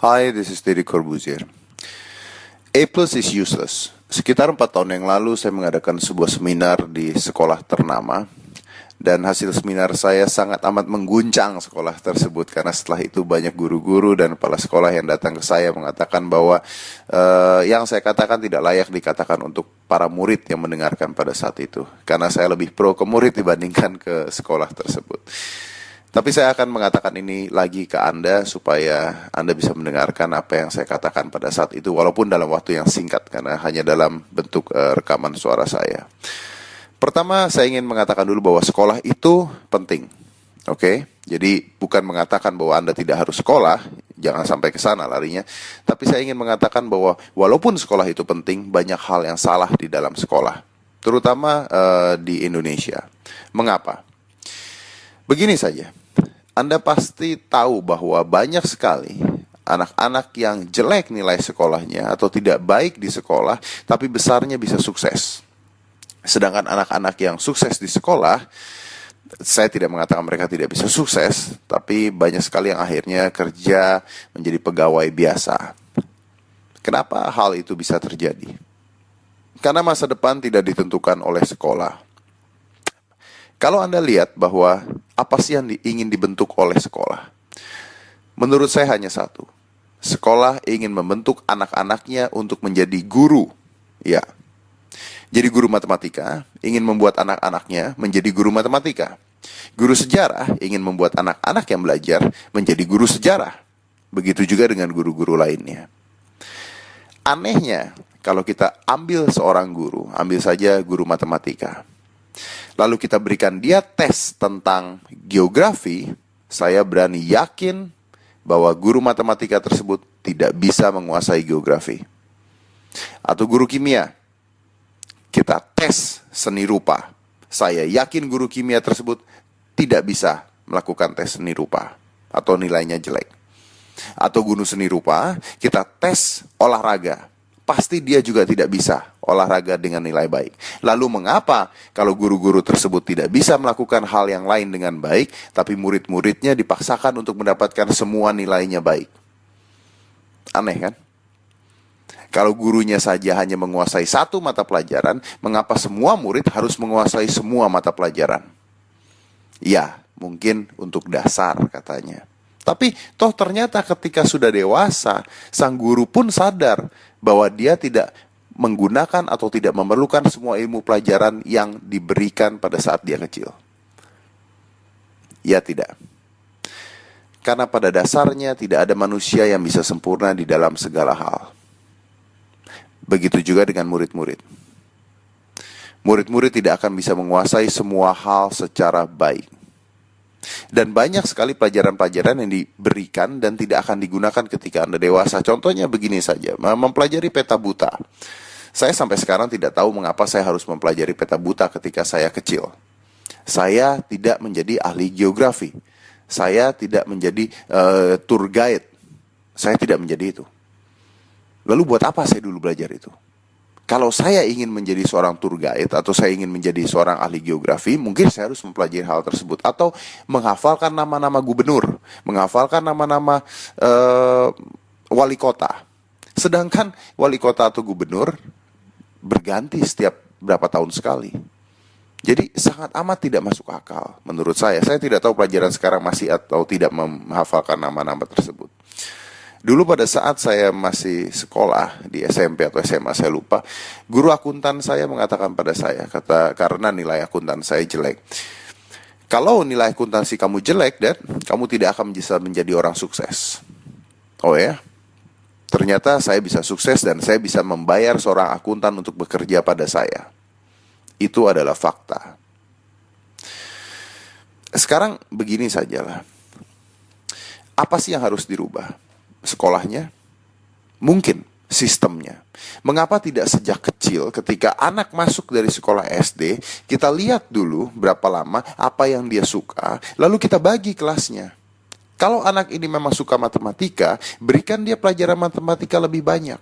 Hi, this is Deddy Corbuzier. A plus is useless. Sekitar 4 tahun yang lalu saya mengadakan sebuah seminar di sekolah ternama. Dan hasil seminar saya sangat amat mengguncang sekolah tersebut. Karena setelah itu banyak guru-guru dan kepala sekolah yang datang ke saya mengatakan bahwa yang saya katakan tidak layak dikatakan untuk para murid yang mendengarkan pada saat itu. Karena saya lebih pro ke murid dibandingkan ke sekolah tersebut. Tapi saya akan mengatakan ini lagi ke Anda supaya Anda bisa mendengarkan apa yang saya katakan pada saat itu, walaupun dalam waktu yang singkat karena hanya dalam bentuk rekaman suara saya. Pertama, saya ingin mengatakan dulu bahwa sekolah itu penting. Oke? Jadi bukan mengatakan bahwa Anda tidak harus sekolah, jangan sampai ke sana larinya. Tapi saya ingin mengatakan bahwa walaupun sekolah itu penting, banyak hal yang salah di dalam sekolah, terutama di Indonesia. Mengapa? Begini saja. Anda pasti tahu bahwa banyak sekali anak-anak yang jelek nilai sekolahnya atau tidak baik di sekolah, tapi besarnya bisa sukses. Sedangkan anak-anak yang sukses di sekolah, saya tidak mengatakan mereka tidak bisa sukses, tapi banyak sekali yang akhirnya kerja menjadi pegawai biasa. Kenapa hal itu bisa terjadi? Karena masa depan tidak ditentukan oleh sekolah. Kalau Anda lihat bahwa apa sih yang ingin dibentuk oleh sekolah? Menurut saya hanya satu. Sekolah ingin membentuk anak-anaknya untuk menjadi guru. Ya. Jadi guru matematika ingin membuat anak-anaknya menjadi guru matematika. Guru sejarah ingin membuat anak-anak yang belajar menjadi guru sejarah. Begitu juga dengan guru-guru lainnya. Anehnya, kalau kita ambil seorang guru, ambil saja guru matematika, lalu kita berikan dia tes tentang geografi, saya berani yakin bahwa guru matematika tersebut tidak bisa menguasai geografi. Atau guru kimia, kita tes seni rupa, saya yakin guru kimia tersebut tidak bisa melakukan tes seni rupa atau nilainya jelek. Atau guru seni rupa, kita tes olahraga, pasti dia juga tidak bisa olahraga dengan nilai baik. Lalu mengapa kalau guru-guru tersebut tidak bisa melakukan hal yang lain dengan baik, tapi murid-muridnya dipaksakan untuk mendapatkan semua nilainya baik? Aneh kan? Kalau gurunya saja hanya menguasai satu mata pelajaran, mengapa semua murid harus menguasai semua mata pelajaran? Ya, mungkin untuk dasar katanya. Tapi toh ternyata ketika sudah dewasa, sang guru pun sadar bahwa dia tidak menggunakan atau tidak memerlukan semua ilmu pelajaran yang diberikan pada saat dia kecil. Ya tidak. Karena pada dasarnya tidak ada manusia yang bisa sempurna di dalam segala hal. Begitu juga dengan murid-murid. Murid-murid tidak akan bisa menguasai semua hal secara baik. Dan banyak sekali pelajaran-pelajaran yang diberikan dan tidak akan digunakan ketika Anda dewasa. Contohnya begini saja, mempelajari peta buta. Saya sampai sekarang tidak tahu mengapa saya harus mempelajari peta buta ketika saya kecil. Saya tidak menjadi ahli geografi. Saya tidak menjadi tour guide. Saya tidak menjadi itu. Lalu buat apa saya dulu belajar itu? Kalau saya ingin menjadi seorang tour guide atau saya ingin menjadi seorang ahli geografi, mungkin saya harus mempelajari hal tersebut. Atau menghafalkan nama-nama gubernur, menghafalkan nama-nama wali kota. Sedangkan wali kota atau gubernur berganti setiap berapa tahun sekali. Jadi sangat amat tidak masuk akal menurut saya. Saya tidak tahu pelajaran sekarang masih atau tidak menghafalkan nama-nama tersebut. Dulu pada saat saya masih sekolah di SMP atau SMA saya lupa, guru akuntan saya mengatakan pada saya, karena nilai akuntan saya jelek. Kalau nilai akuntansi kamu jelek, Dad, kamu tidak akan bisa menjadi orang sukses. Oh ya? Ternyata saya bisa sukses dan saya bisa membayar seorang akuntan untuk bekerja pada saya. Itu adalah fakta. Sekarang begini sajalah. Apa sih yang harus dirubah? Sekolahnya? Mungkin sistemnya. Mengapa tidak sejak kecil ketika anak masuk dari sekolah SD, kita lihat dulu berapa lama, apa yang dia suka, lalu kita bagi kelasnya. Kalau anak ini memang suka matematika, berikan dia pelajaran matematika lebih banyak.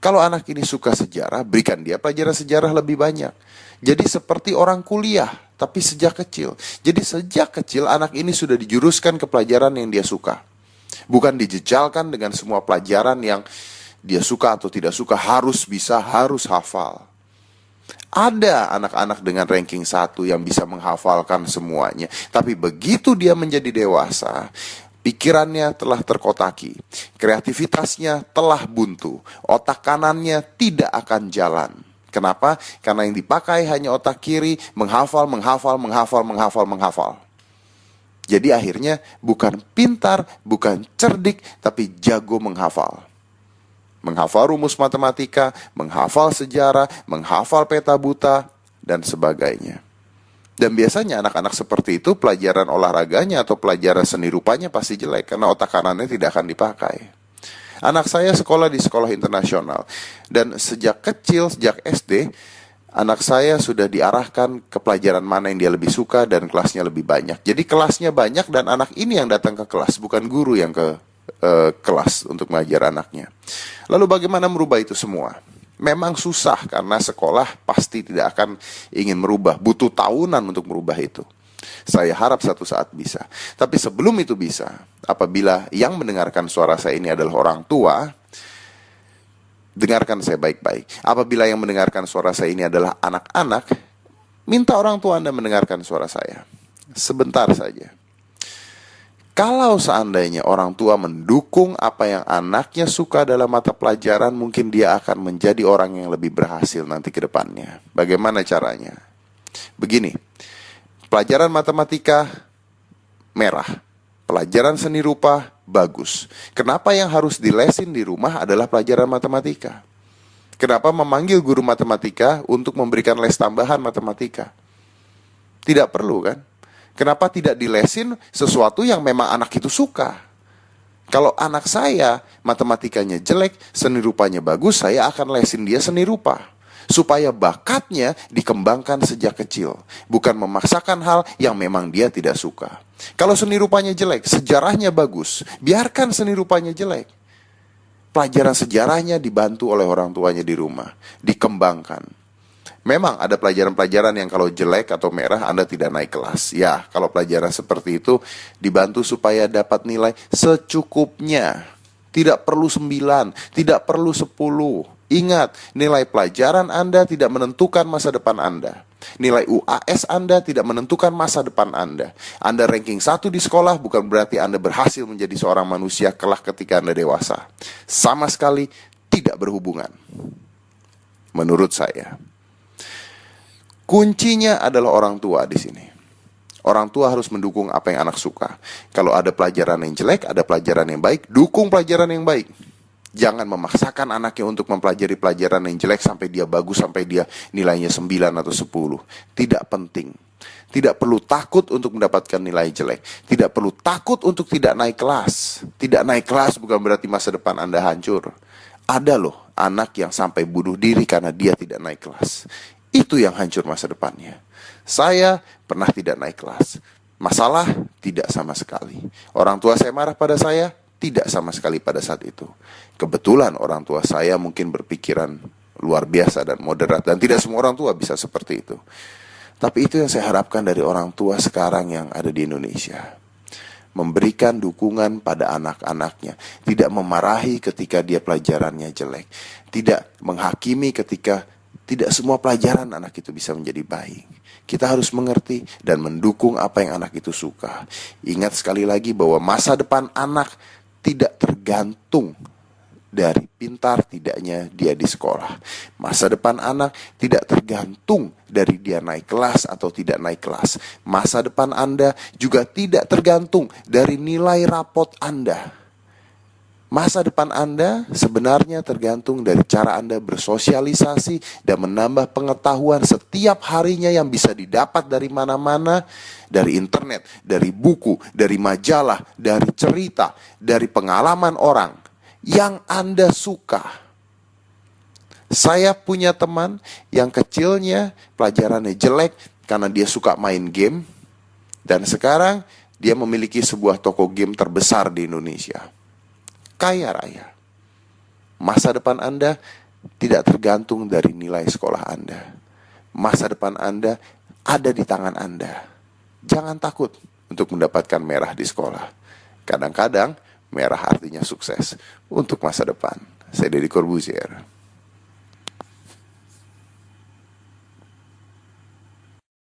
Kalau anak ini suka sejarah, berikan dia pelajaran sejarah lebih banyak. Jadi seperti orang kuliah, tapi sejak kecil. Jadi sejak kecil anak ini sudah dijuruskan ke pelajaran yang dia suka. Bukan dijejalkan dengan semua pelajaran yang dia suka atau tidak suka, harus bisa, harus hafal. Ada anak-anak dengan ranking 1 yang bisa menghafalkan semuanya. Tapi begitu dia menjadi dewasa, pikirannya telah terkotaki, kreativitasnya telah buntu, otak kanannya tidak akan jalan. Kenapa? Karena yang dipakai hanya otak kiri, menghafal. Jadi akhirnya bukan pintar, bukan cerdik, tapi jago menghafal. Menghafal rumus matematika, menghafal sejarah, menghafal peta buta, dan sebagainya. Dan biasanya anak-anak seperti itu pelajaran olahraganya atau pelajaran seni rupanya pasti jelek, karena otak kanannya tidak akan dipakai. Anak saya sekolah di sekolah internasional, dan sejak kecil, sejak SD, anak saya sudah diarahkan ke pelajaran mana yang dia lebih suka dan kelasnya lebih banyak. Jadi kelasnya banyak dan anak ini yang datang ke kelas, bukan guru yang ke kelas untuk mengajar anaknya. Lalu bagaimana merubah itu semua? Memang susah karena sekolah pasti tidak akan ingin merubah, butuh tahunan untuk merubah itu. Saya harap satu saat bisa. Tapi sebelum itu bisa, apabila yang mendengarkan suara saya ini adalah orang tua, dengarkan saya baik-baik. Apabila yang mendengarkan suara saya ini adalah anak-anak, minta orang tua Anda mendengarkan suara saya. Sebentar saja. Kalau seandainya orang tua mendukung apa yang anaknya suka dalam mata pelajaran, mungkin dia akan menjadi orang yang lebih berhasil nanti ke depannya. Bagaimana caranya? Begini, pelajaran matematika merah, pelajaran seni rupa bagus. Kenapa yang harus dilesin di rumah adalah pelajaran matematika? Kenapa memanggil guru matematika untuk memberikan les tambahan matematika? Tidak perlu kan? Kenapa tidak dilesin sesuatu yang memang anak itu suka? Kalau anak saya matematikanya jelek, seni rupanya bagus, saya akan lesin dia seni rupa. Supaya bakatnya dikembangkan sejak kecil. Bukan memaksakan hal yang memang dia tidak suka. Kalau seni rupanya jelek, sejarahnya bagus, biarkan seni rupanya jelek. Pelajaran sejarahnya dibantu oleh orang tuanya di rumah, dikembangkan. Memang ada pelajaran-pelajaran yang kalau jelek atau merah Anda tidak naik kelas. Ya, kalau pelajaran seperti itu dibantu supaya dapat nilai secukupnya. Tidak perlu 9, tidak perlu 10. Ingat, nilai pelajaran Anda tidak menentukan masa depan Anda. Nilai UAS Anda tidak menentukan masa depan Anda. Anda ranking 1 di sekolah bukan berarti Anda berhasil menjadi seorang manusia kelak ketika Anda dewasa. Sama sekali tidak berhubungan. Menurut saya. Kuncinya adalah orang tua di sini. Orang tua harus mendukung apa yang anak suka. Kalau ada pelajaran yang jelek, ada pelajaran yang baik, dukung pelajaran yang baik. Jangan memaksakan anaknya untuk mempelajari pelajaran yang jelek sampai dia bagus, sampai dia nilainya 9 atau 10. Tidak penting. Tidak perlu takut untuk mendapatkan nilai jelek. Tidak perlu takut untuk tidak naik kelas. Tidak naik kelas bukan berarti masa depan Anda hancur. Ada loh anak yang sampai bunuh diri karena dia tidak naik kelas. Itu yang hancur masa depannya. Saya pernah tidak naik kelas. Masalah? Tidak sama sekali. Orang tua saya marah pada saya? Tidak sama sekali pada saat itu. Kebetulan orang tua saya mungkin berpikiran luar biasa dan moderat. Dan tidak semua orang tua bisa seperti itu. Tapi itu yang saya harapkan dari orang tua sekarang yang ada di Indonesia. Memberikan dukungan pada anak-anaknya. Tidak memarahi ketika dia pelajarannya jelek. Tidak menghakimi ketika tidak semua pelajaran anak itu bisa menjadi baik. Kita harus mengerti dan mendukung apa yang anak itu suka. Ingat sekali lagi bahwa masa depan anak tidak tergantung dari pintar tidaknya dia di sekolah. Masa depan anak tidak tergantung dari dia naik kelas atau tidak naik kelas. Masa depan Anda juga tidak tergantung dari nilai rapot Anda. Masa depan Anda sebenarnya tergantung dari cara Anda bersosialisasi dan menambah pengetahuan setiap harinya yang bisa didapat dari mana-mana, dari internet, dari buku, dari majalah, dari cerita, dari pengalaman orang yang Anda suka. Saya punya teman yang kecilnya pelajarannya jelek karena dia suka main game, dan sekarang dia memiliki sebuah toko game terbesar di Indonesia. Kaya raya. Masa depan Anda tidak tergantung dari nilai sekolah Anda. Masa depan Anda ada di tangan Anda. Jangan takut untuk mendapatkan merah di sekolah. Kadang-kadang Merah artinya sukses untuk masa depan. Saya Deddy Corbuzier.